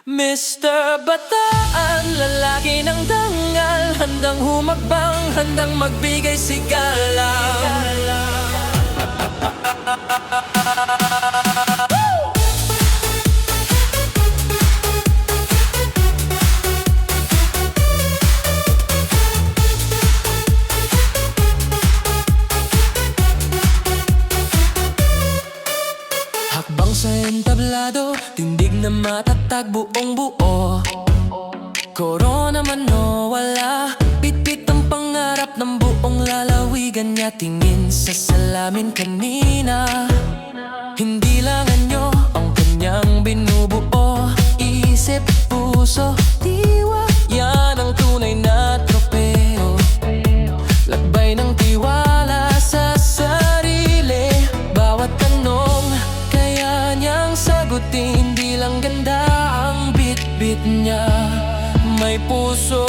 Mr. Bataan, lalaki ng dangal, handang humagbang, handang magbigay sigalang. Hakbang sa entablado, tindig na matatag buong buo. Corona man o wala, pitpit ang pangarap ng buong lalawigan niya. Tingin sa salamin kanina, hindi lang anyo ang kanyang binubuo. Isip, puso, diwa, yan ang tunay na tropeo. Lagbay ng tiwala sa sarili, bawat tanong kaya niyang sagutin. Di lang ganda ang bit-bit niya, may puso,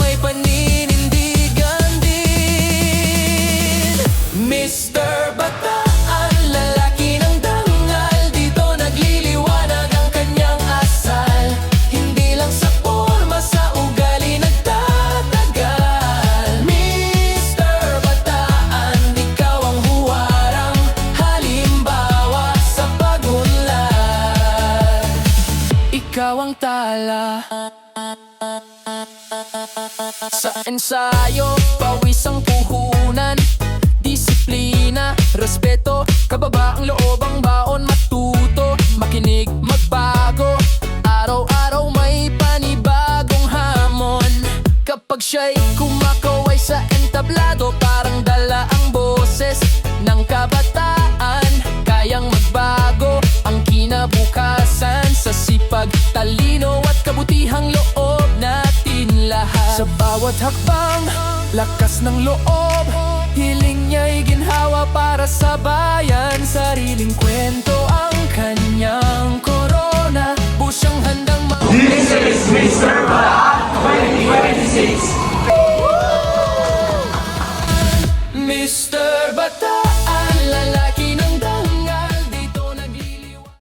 may paninindigan din. Mr. Bataan, lalaki ng dangal, dito nagliliwanag ang kanyang asal. Hindi lang sa porma, sa ugali nagtatagal. Mr. Bataan, ikaw ang huwarang halimbawa sa pagunlad. Ikaw ang tala sa ensayo, pawis ang puhunan, disiplina, respeto, kababaang loob ang baon. Matuto, makinig, magbago, araw-araw may panibagong hamon. Kapag siya'y kumakaway sa entablado, parang dala ang boses ng kabataan. Kayang magbago ang kinabukasan sa sipag, talino at kabutihang loob natin lahat. Sa bawat hakbang, lakas ng loob, hiling niya'y ginhawa para sa bayan. Sariling kwento ang kanya